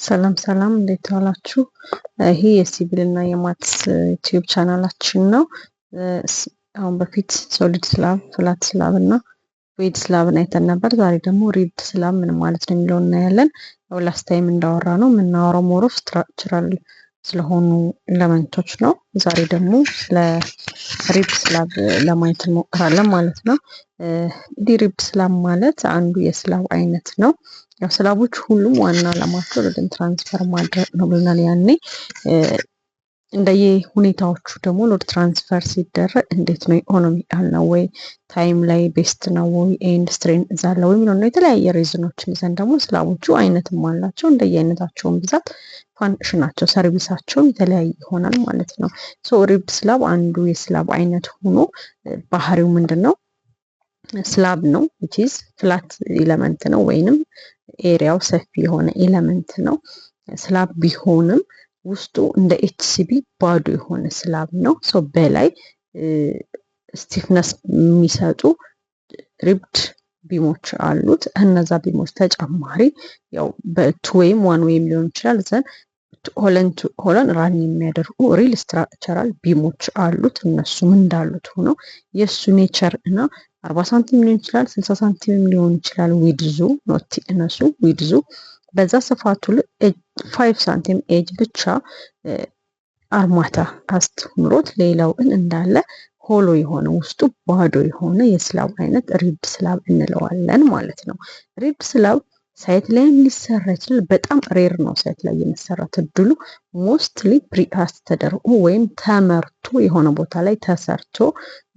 ሰላም ሰላም እንዴት ዋላችሁ? ይሄ የሲቪል እና የማትስ ዩቲዩብ ቻናላችን ነው። አሁን በፊት ሶሊድ ስላብ፣ ፍላት ስላብ እና ዌድ ስላብን አይተን ነበር። ዛሬ ደግሞ ሪብድ ስላብ ምን ማለት ነው የሚለውን እናያለን። ላስት ታይም እንዳወራ ነው የምናወራው ሞር ኦፍ ስትራክቸራል ስለሆኑ ኤለመንቶች ነው። ዛሬ ደግሞ ስለ ሪብድ ስላብ ለማየት እንሞክራለን ማለት ነው። እንግዲህ ሪብድ ስላብ ማለት አንዱ የስላብ አይነት ነው። ያው ስላቦች ሁሉም ዋና ዓላማቸው ወደ ትራንስፈር ማድረግ ነው ብለናል ያኔ። እንደየ ሁኔታዎቹ ደግሞ ሎድ ትራንስፈር ሲደረግ እንዴት ነው ኢኮኖሚካል ነው ወይ ታይም ላይ ቤስት ነው ወይ ኤንድ ስትሬን እዛለ ወይ የሚለው የተለያየ ሪዝኖችን ይዘን ደግሞ ስላቦቹ አይነትም አላቸው። እንደየአይነታቸውን ብዛት ፋንክሽናቸው ሰርቪሳቸው የተለያየ ይሆናል ማለት ነው። ሶ ሪብድ ስላብ አንዱ የስላብ አይነት ሆኖ ባህሪው ምንድነው? ስላብ ነው which is ፍላት ኤለመንት ነው ወይንም ኤሪያው ሰፊ የሆነ ኤለመንት ነው። ስላብ ቢሆንም ውስጡ እንደ ኤችሲቢ ባዶ የሆነ ስላብ ነው። ሶ በላይ ስቲፍነስ የሚሰጡ ሪብድ ቢሞች አሉት። እነዛ ቢሞች ተጨማሪ ያው በቱ ወይም ዋን ወይም ሊሆን ይችላል ዘን ሆለን ራን የሚያደርጉ ሪል ስትራክቸራል ቢሞች አሉት። እነሱም እንዳሉት ሆነው የእሱ ኔቸር እና 40 ሳንቲም ሊሆን ይችላል 60 ሳንቲም ሊሆን ይችላል ዊድዙ ኖት እነሱ ዊድዙ በዛ ስፋቱ 5 ሳንቲም ኤጅ ብቻ አርማታ ካስት ኑሮት ሌላው እንዳለ ሆሎ የሆነ ውስጡ ባዶ የሆነ የስላብ አይነት ሪብድ ስላብ እንለዋለን ማለት ነው። ሪብድ ስላብ ሳይት ላይም ሊሰራ ይችላል። በጣም ሬር ነው ሳይት ላይ የመሰራት እድሉ። ሞስትሊ ፕሪካስት ተደርጎ ወይም ተመርቶ የሆነ ቦታ ላይ ተሰርቶ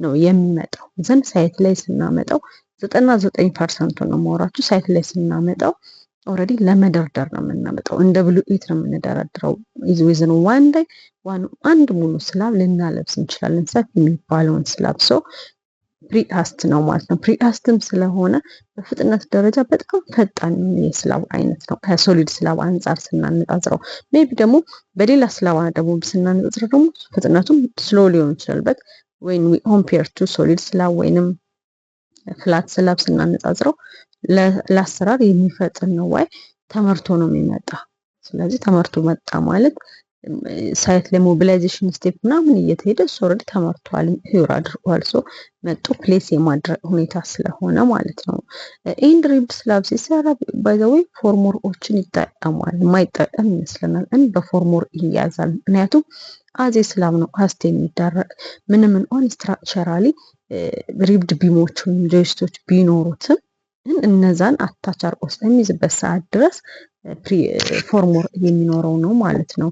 ነው የሚመጣው። ዘን ሳይት ላይ ስናመጣው 99% ነው ማውራችሁ። ሳይት ላይ ስናመጣው ኦልሬዲ ለመደርደር ነው የምናመጣው። እንደ ብሉኢት ነው የምንደረድረው። ዊዝን ዋን ዳይ አንድ ሙሉ ስላብ ልናለብስ እንችላለን። ሰፊ የሚባለውን ስላብ ሰው ፕሪካስት ነው ማለት ነው። ፕሪካስትም ስለሆነ በፍጥነት ደረጃ በጣም ፈጣን የስላብ አይነት ነው ከሶሊድ ስላብ አንጻር ስናነጻጽረው። ሜቢ ደግሞ በሌላ ስላብ ደግሞ ስናነጻጽረው ደግሞ ፍጥነቱም ስሎ ሊሆን ይችላል። በት when we compare to solid ስላብ ወይንም ፍላት ስላብ ስናነጻጽረው ለአሰራር የሚፈጥን ነው ወይ ተመርቶ ነው የሚመጣ። ስለዚህ ተመርቶ መጣ ማለት ሳይት ላይ ሞቢላይዜሽን ስቴፕ ምናምን እየተሄደ ኦልሬዲ ተመርቷል ሂር አድርጓል። ሶ መጡ ፕሌስ የማድረግ ሁኔታ ስለሆነ ማለት ነው። ኤንድ ሪብድ ስላብ ሲሰራ ባይ ዘ ወይ ፎርሞሮችን ይጠቀማል። የማይጠቀም ይመስለናል ግን በፎርሞር ይያዛል። ምክንያቱም አዜ ስላብ ነው ካስት የሚደረግ ምንም እንኳን ስትራክቸራሊ ሪብድ ቢሞች ወይም ጆይስቶች ቢኖሩትም እነዛን አታች አርቆ ስለሚይዝበት ሰዓት ድረስ ፎርሞር የሚኖረው ነው ማለት ነው።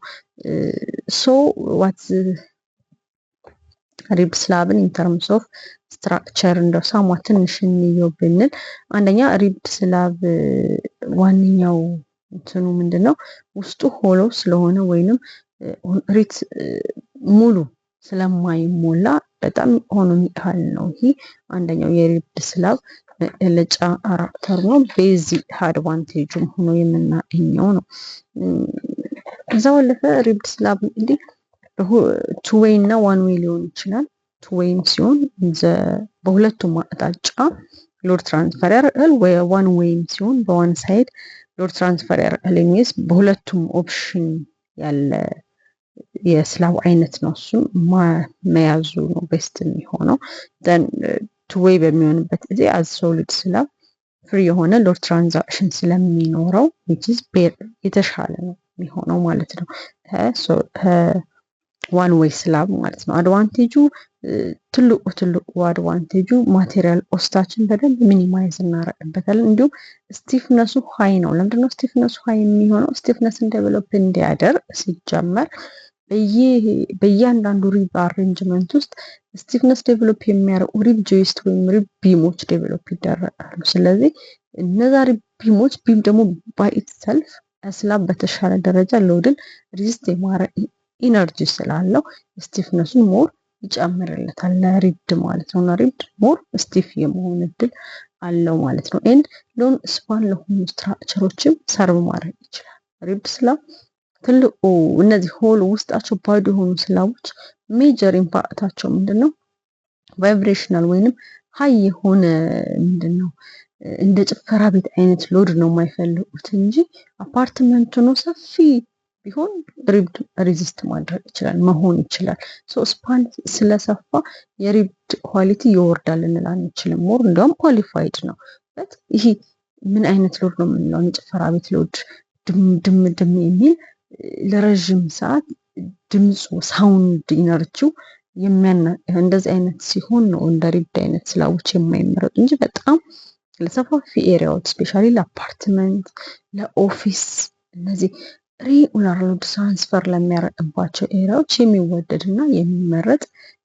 ሶ ዋትስ ሪብድ ስላብን ኢን ተርምስ ኦፍ ስትራክቸር እንደው ሳሟ ትንሽ እንየው ብንል አንደኛ ሪብድ ስላብ ዋነኛው እንትኑ ምንድነው? ውስጡ ሆሎ ስለሆነ ወይንም ሪት ሙሉ ስለማይሞላ በጣም ኢኮኖሚካል ነው። ይሄ አንደኛው የሪብድ ስላብ ለጫ ካራክተር ነው። ቤዚክ አድቫንቴጅም ሆኖ የምናገኘው ነው። እዛው ለፈ ሪብድ ስላብ እንግዲህ ቱ ዌይ እና ዋን ዌይ ሊሆን ይችላል። ቱ ዌይም ሲሆን በሁለቱም አቅጣጫ ሎድ ትራንስፈር ያደርጋል። ወይ ዋን ዌይም ሲሆን በዋን ሳይድ ሎድ ትራንስፈር ያደርጋል። የሚስ በሁለቱም ኦፕሽን ያለ የስላብ አይነት ነው። እሱም መያዙ ነው ቤስት የሚሆነው። ዘን ቱ ዌይ በሚሆንበት ጊዜ አዝ ሶሊድ ስላብ ፍሪ የሆነ ሎድ ትራንዛክሽን ስለሚኖረው which is የተሻለ ነው የሚሆነው ማለት ነው። ዋን ዌይ ስላብ ማለት ነው። አድቫንቴጁ ትልቁ አድቫንቴጁ ማቴሪያል ኮስታችን በደንብ ሚኒማይዝ እናደርግበታለን። እንዲሁም ስቲፍነሱ ሃይ ነው። ለምንድነው ስቲፍነሱ ሃይ የሚሆነው? ስቲፍነስን ዴቨሎፕ እንዲያደርግ ሲጀመር በእያንዳንዱ ሪብ አሬንጅመንት ውስጥ ስቲፍነስ ዴቨሎፕ የሚያደርጉ ሪብ ጆይስት ወይም ሪብ ቢሞች ዴቨሎፕ ይደረጋሉ። ስለዚህ እነዛ ሪብ ቢሞች ቢም ደግሞ ባይ ኢትሰልፍ ስላብ በተሻለ ደረጃ ሎድን ሪዚስት የማድረግ ኢነርጂ ስላለው ስቲፍነሱን ሞር ይጨምርለታል ለሪብድ ማለት ነው። እና ሪብድ ሞር ስቲፍ የመሆን እድል አለው ማለት ነው። ኤንድ ሎን ስፓን ለሆኑ ስትራክቸሮችም ሰርቭ ማድረግ ይችላል። ሪብድ ስላብ ትልቁ እነዚህ ሆል ውስጣቸው ባዶ የሆኑ ስላቦች ሜጀር ኢምፓክታቸው ምንድነው? ቫይብሬሽናል ወይንም ሃይ የሆነ ምንድነው እንደ ጭፈራ ቤት አይነት ሎድ ነው የማይፈልጉት እንጂ አፓርትመንት ነው ሰፊ ቢሆን ሪብድ ሪዚስት ማድረግ ይችላል መሆን ይችላል። ስፓን ስለሰፋ የሪብድ ኳሊቲ ይወርዳል ልንል አንችልም። ሞር እንዲያውም ኳሊፋይድ ነው። ይሄ ምን አይነት ሎድ ነው የምንለው? የጭፈራ ቤት ሎድ ድም ድም የሚል ለረዥም ሰዓት ድምፁ ሳውንድ ኢነርጂው እንደዚህ አይነት ሲሆን ነው እንደ ሪብድ አይነት ስላቦች የማይመረጡ እንጂ በጣም ለሰፋፊ ኤሪያዎች ስፔሻሊ ለአፓርትመንት፣ ለኦፊስ እነዚህ ሬጉላር ሎድ ትራንስፈር ለሚያረቅባቸው ኤሪያዎች የሚወደድ እና የሚመረጥ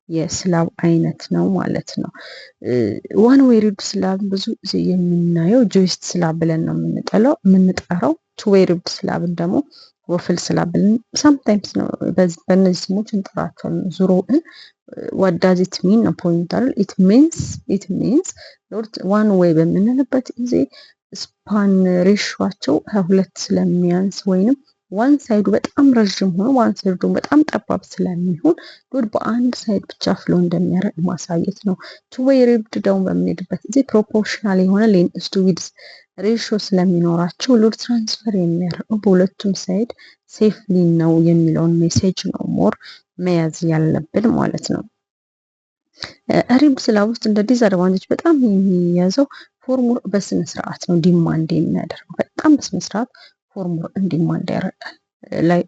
የስላብ አይነት ነው ማለት ነው። ዋን ዌይ ሪብድ ስላብ ብዙ ጊዜ የምናየው ጆይስት ስላብ ብለን ነው የምንጠራው። ቱ ዌይ ሪብድ ስላብን ደግሞ ወፍል ስላብ ብለን ሳምታይምስ ነው በእነዚህ ስሞች እንጠራቸዋለን። ዙሮውን what does it mean ነው ፖይንት አይደል? it means ሎድ ዋን ዌይ በምንልበት ጊዜ ስፓን ሬሾቸው ከሁለት ስለሚያንስ ወይንም ዋን ሳይዱ በጣም ረዥም ሆኖ ዋን ሳይዱ በጣም ጠባብ ስለሚሆን ሎድ በአንድ ሳይድ ብቻ ፍሎ እንደሚያደርግ ማሳየት ነው። ቱ ዌይ ሪብድ ደግሞ በምንሄድበት ጊዜ ፕሮፖርሽናል የሆነ ሌንግዝ ቱ ዊድዝ ሬሾ ስለሚኖራቸው ሎድ ትራንስፈር የሚያደርገው በሁለቱም ሳይድ ሴፍሊ ነው የሚለውን ሜሴጅ ነው ሞር መያዝ ያለብን ማለት ነው። ሪብድ ስላብ ውስጥ እንደ ዲስአድቫንቴጅ በጣም የሚያዘው ፎርሙር በስነ ስርዓት ነው ዲማንድ የሚያደርገው። በጣም በስነ ስርዓት ፎርሙር እንዲማንድ ያደርጋል። ላይ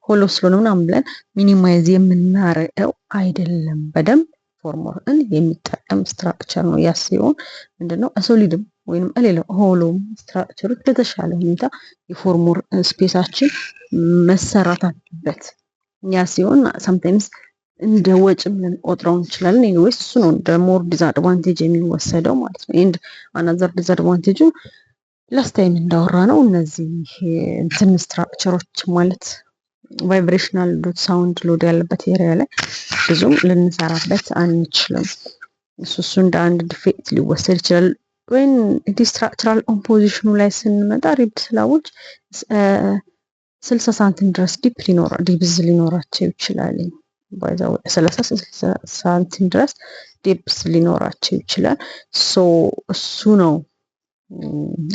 ሆሎ ስለሆነ ምናምን ብለን ሚኒማይዝ የምናረገው አይደለም። በደንብ ፎርሙርን የሚጠቀም ስትራክቸር ነው። ያ ሲሆን ምንድነው ሶሊድም ወይንም ሌላ ሆሎም ስትራክቸሮች በተሻለ ሁኔታ የፎርሙር ስፔሳችን መሰራት አለበት። ያ ሲሆን ሳምታይምስ እንደ ወጭም ልንቆጥረው እንችላለን። ኤኒዌይስ እሱ ነው እንደ ሞር ዲስአድቫንቴጅ የሚወሰደው ማለት ነው። ኤንድ አናዘር ዲስአድቫንቴጁ ላስት ታይም እንዳወራ ነው እነዚህ እንትን ስትራክቸሮች ማለት ቫይብሬሽናል ሎድ ሳውንድ ሎድ ያለበት ኤሪያ ላይ ብዙም ልንሰራበት አንችልም። እሱ እንደ አንድ ዲፌክት ሊወሰድ ይችላል። ወይን ስትራክቸራል ኮምፖዚሽኑ ላይ ስንመጣ ሪብድ ስላቦች 60 ሳንቲም ድረስ ዲፕዝ ሊኖራቸው ይችላል። ባይዛው 30 ሳንቲም ድረስ ዲፕስ ሊኖራቸው ይችላል። እሱ ነው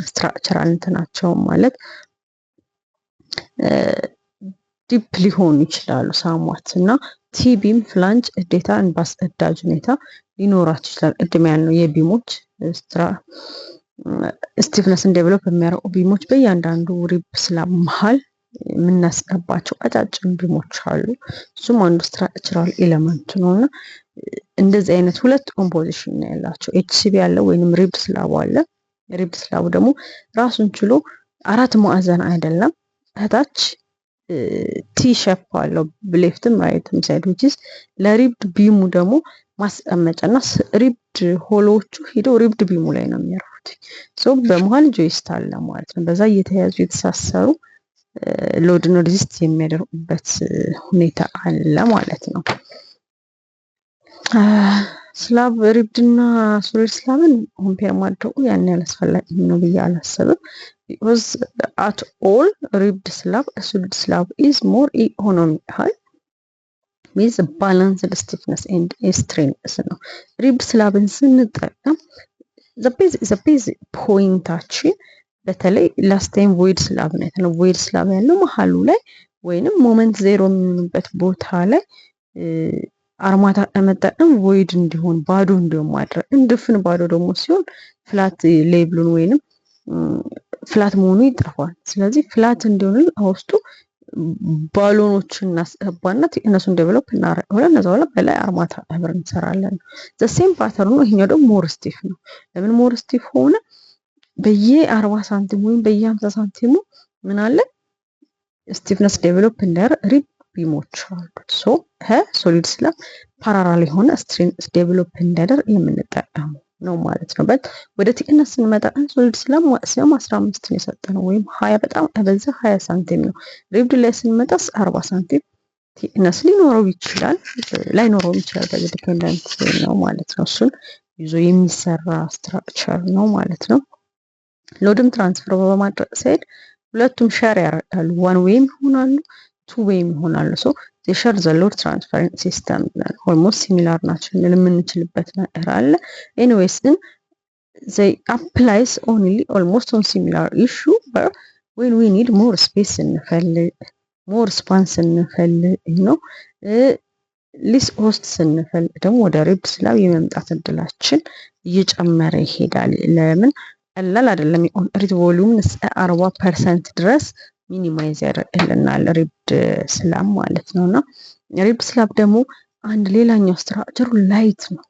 ስትራክቸራል እንትናቸው ማለት ዲፕ ሊሆኑ ይችላሉ ሳሟት እና ቲቢም ፍላንጅ እዴታ በአስገዳጅ ሁኔታ ሊኖራቸው ይችላል። ቅድም ያልነው የቢሞች ስቲፍነስን ዴቨሎፕ የሚያደርጉ ቢሞች በእያንዳንዱ ሪብ ስላብ መሀል የምናስገባቸው ቀጫጭን ቢሞች አሉ። እሱም አንዱ ስትራክቸራል ኤሌመንት ነው እና እንደዚህ አይነት ሁለት ኮምፖዚሽን ነው ያላቸው። ኤችሲቢ ያለው ወይንም ሪብ ስላቡ አለ። ሪብ ስላቡ ደግሞ ራሱን ችሎ አራት ማዕዘን አይደለም፣ ከታች ቲ ሼፕ አለው ሌፍትም ራይትም ሳይድ ዊችስ ለሪብድ ቢሙ ደግሞ ማስቀመጫና ሪብድ ሆሎቹ ሄደው ሪብድ ቢሙ ላይ ነው የሚያርፉት። በመሀል ጆይስት አለ ማለት ነው። በዛ እየተያዙ የተሳሰሩ ሎድን ሬዚስት የሚያደርጉበት ሁኔታ አለ ማለት ነው። ስላብ ሪብድና ሶሊድ ስላብን ኮምፔር ማድረጉ ያን ያህል አስፈላጊ ነው ብዬ አላስብም። ቢኮዝ አት ኦል ሪብድ ስላብ ሶሊድ ስላብ ኢዝ ሞር ኢኮኖሚካል ዊዝ ባላንስድ ስቲፍነስ ኤንድ ስትሬንግዝ ነው። ሪብድ ስላብን ስንጠቀም ዘ ቤዝ ፖይንታችን በተለይ ላስት ታይም ቮይድ ስላብ ነው። ቮይድ ስላብ ያለው መሀሉ ላይ ወይንም ሞመንት ዜሮ የሚሆንበት ቦታ ላይ አርማታ ለመጠቀም ቮይድ እንዲሆን ባዶ እንዲሆን ማድረግ። እንድፍን ባዶ ደግሞ ሲሆን ፍላት ሌብሉን ወይንም ፍላት መሆኑ ይጠፋል። ስለዚህ ፍላት እንዲሆን ውስጡ ባሎኖችን እናስገባና እነሱን ዴቨሎፕ እናደርጋለን። እነዛ በኋላ በላይ አርማታ አብረን እንሰራለን። ዘሴም ፓተርን ነው። ይሄኛው ደግሞ ሞር ስቲፍ ነው። ለምን ሞር ስቲፍ ሆነ? በየ40 ሳንቲም ወይም በየ50 ሳንቲሙ ምን አለ ስቲፍነስ ዴቨሎፕ እንዳደርግ ሪብ ቢሞች አሉት። ከሶሊድ ስላብ ፓራራል የሆነ ስትሬንግዝ ዴቨሎፕ እንዳደርግ የምንጠቀመው ነው ማለት ነው። ወደ ቲክነስ ስንመጣ ሶሊድ ስላብ ማክሲመም 15 ነው የሰጠነው ወይም 20 በጣም በዛ 20 ሳንቲም ነው። ሪብድ ላይ ስንመጣ 40 ሳንቲም ቲክነስ ሊኖረው ይችላል፣ ላይኖረው ይችላል። በዚህ ዲፔንደንት ነው ማለት ነው። እሱን ይዞ የሚሰራ ስትራክቸር ነው ማለት ነው። ሎድም ትራንስፈር በማድረግ ሳይድ ሁለቱም ሼር ያደርጋሉ። ዋን ዌይም ይሆናሉ፣ ቱ ዌይም ይሆናሉ። they share the load transferring system almost similar ናቸው ልንል የምንችልበት ነገር አለ። ኤኒዌይስ ግን they applies only almost on similar issue but when we need more space ስንፈልግ more span ስንፈልግ ነው ሊስ ሆስት ስንፈልግ ደግሞ ወደ ሪብድ ስላብ የመምጣት እድላችን እየጨመረ ይሄዳል። ለምን ቀላል አይደለም። ሪድ ቮሊዩም 40% ድረስ ሚኒማይዝ ያደርግልናል ሪብድ ስላብ ማለት ነውና ሪብድ ስላብ ደግሞ አንድ ሌላኛው ስትራክቸሩ ላይት ነው።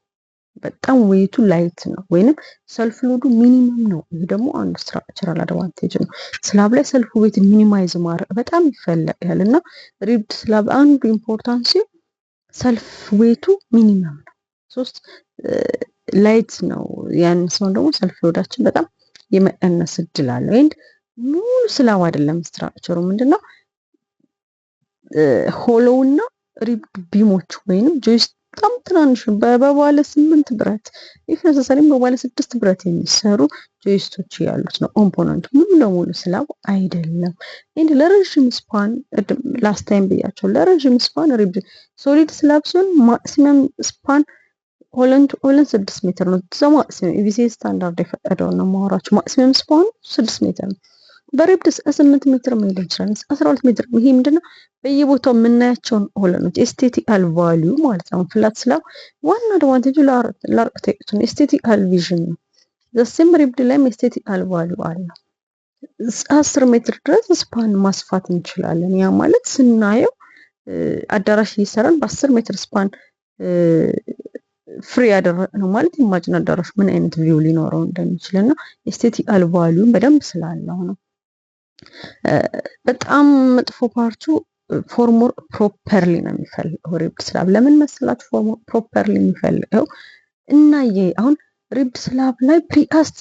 በጣም ዌይቱ ላይት ነው ወይንም ሰልፍ ሎዱ ሚኒመም ነው። ይሄ ደግሞ አንድ ስትራክቸራል አድቫንቴጅ ነው። ስላብ ላይ ሰልፍ ዌይት ሚኒማይዝ ማድረግ በጣም ይፈለጋልና ሪብድ ስላብ አንዱ ኢምፖርታንሲ ሰልፍ ዌይቱ ሚኒመም ነው። 3 ላይት ነው። ያን ሰው ደግሞ ሰልፍ ሎዳችን በጣም የመቀነስ እድል አለው። ኤንድ ሙሉ ስላብ አይደለም ስትራክቸሩ ምንድነው ሆሎውና ሪብድ ቢሞች ወይንም ጆይስት በጣም ትናንሽ በባለ 8 ብረት ኢፍነሰሰሪም በባለ 6 ብረት የሚሰሩ ጆይስቶች ያሉት ነው። ኮምፖነንት ሙሉ ለሙሉ ስላብ አይደለም። ኤንድ ለረጅም ስፓን ላስት ታይም ብያቸው ለረጅም ስፓን ሪብድ ሶሊድ ስላብ ሲሆን ማክሲመም ስፓን ሆለንድ 6 ሜትር ነው። ማክሲመም ኢቢሲ ስታንዳርድ የፈቀደው ነው ማወራችሁ። ማክሲመም ስፓን 6 ሜትር ነው። በሪብድ 8 ሜትር መሄድ ይችላል። 12 ሜትር ይሄ ምንድነው በየቦታው የምናያቸውን ሆለኖች ኤስቴቲካል ቫልዩ ማለት ነው። ፍላት ስላብ ዋና አድቫንቴጁ ለአርክቴክቱ ነው። ኤስቴቲካል ቪዥን ነው። ዘሴም ሪብድ ላይም ኤስቴቲካል ቫልዩ አለው። 10 ሜትር ድረስ ስፓን ማስፋት እንችላለን። ያ ማለት ስናየው አዳራሽ እየሰራን በ10 ሜትር ስፓን ፍሪ ያደረግነው ማለት ኢማጂን አዳራሽ ምን አይነት ቪው ሊኖረው እንደሚችልና ኤስቴቲካል ቫልዩን በደንብ ስላለው ነው። በጣም መጥፎ ፓርቱ ፎርሞር ፕሮፐርሊ ነው የሚፈልገው ሪብድ ስላብ። ለምን መሰላችሁ ፎርሞር ፕሮፐርሊ የሚፈልገው? እና አሁን ሪብድ ስላብ ላይ ፕሪካስት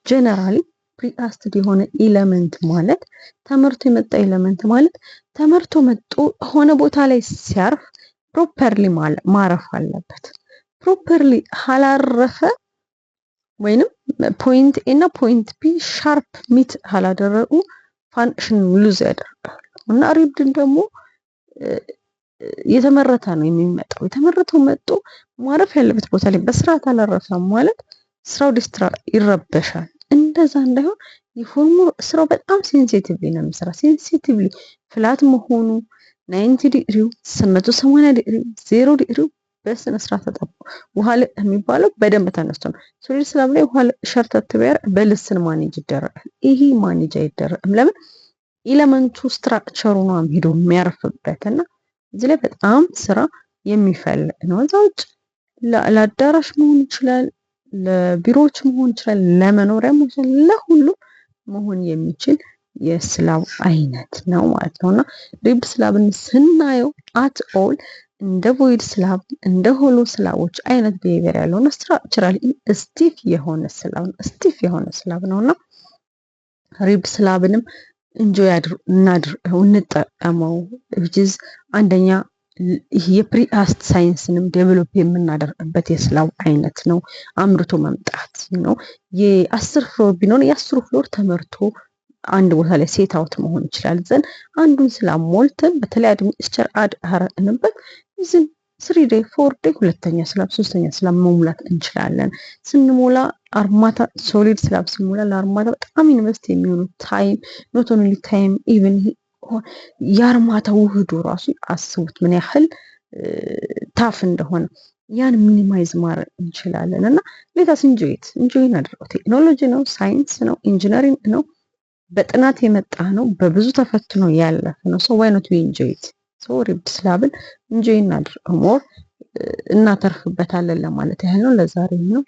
ጀነራሊ ፕሪካስትድ የሆነ ኤሌመንት ማለት ተመርቶ የመጣ ኤሌመንት ማለት ተመርቶ መጥቶ ሆነ ቦታ ላይ ሲያርፍ ፕሮፐርሊ ማረፍ አለበት። ፕሮፐርሊ ካላረፈ ወይንም ፖይንት ኤ እና ፖይንት ቢ ሻርፕ ሚት ካላደረጉ ፋንክሽን ሉዝ ያደርጋሉ። እና ሪብድን ደግሞ የተመረተ ነው የሚመጣው። የተመረተው መጥቶ ማረፍ ያለበት ቦታ ላይ በስርዓት አላረፈም ማለት ስራው ይረበሻል። እንደዛ እንዳይሆን የፎርሙላ ስራው በጣም ሴንሲቲቭሊ ነው የሚሰራ። ሴንሲቲቭሊ ፍላት መሆኑ 90 ዲግሪው 180 ዲግሪው 0 ዲግሪው በስነ ስርዓት ተጠብቆ ውሃ የሚባለው በደንብ ተነስቶ ነው። ሶሊድ ስላብ ላይ ውሃ ሸርተት ቢያር በልስን ማኔጅ ይደረጋል። ይሄ ማኔጅ አይደረግም። ለምን ኤሌመንቱ ስትራክቸሩ ነው ሄዶ የሚያርፍበት እና እዚህ ላይ በጣም ስራ የሚፈልግ ነው። እዛ ውጭ ለአዳራሽ መሆን ይችላል፣ ለቢሮዎች መሆን ይችላል፣ ለመኖሪያ መሆን ይችላል፣ ለሁሉም መሆን የሚችል የስላብ አይነት ነው ማለት ነውና ሪብድ ስላብን ስናየው አት ኦል እንደ ቮይድ ስላብ እንደ ሆሎ ስላቦች አይነት ቢሄቪየር ያለውና ስትራክቸራሊ ስቲፍ የሆነ ስላብ ነውና ሪብድ ስላብንም ኢንጆይ እንጠቀመው። which is አንደኛ የፕሪካስት ሳይንስንም ዴቨሎፕ የምናደርግበት የስላብ አይነት ነው። አምርቶ መምጣት ነው። የ10 ፍሎር ቢኖር የ10 ፍሎር ተመርቶ አንድ ቦታ ላይ ሴት አውት መሆን ይችላል። ዘን አንዱን ስላብ ሞልተን በተለይ አድሚኒስትር አረንበት ዝን 3 ዴይ 4 ዴይ ሁለተኛ ስላብ ሶስተኛ ስላብ መሙላት እንችላለን። ስንሞላ አርማታ ሶሊድ ስላብ ሲሞላ ለአርማታ በጣም ኢንቨስት የሚሆኑ ታይም ኖት ኦንሊ ታይም ኢቭን የአርማታ ውህዱ ራሱ አስቡት ምን ያህል ታፍ እንደሆነ ያን ሚኒማይዝ ማድረግ እንችላለን። እና ሌታስ ኢንጆይ እናድርገው። ቴክኖሎጂ ነው፣ ሳይንስ ነው፣ ኢንጂነሪንግ ነው። በጥናት የመጣ ነው። በብዙ ተፈትኖ ያለፈ ነው። ሶ ዋይ ኖት ዊ ኢንጆይ ኢት። ሶ ሪብድ ስላብን ኢንጆይ እናድርገው። ሞር እናተርፍበታለን ለማለት ያህል ነው። ለዛሬ ነው።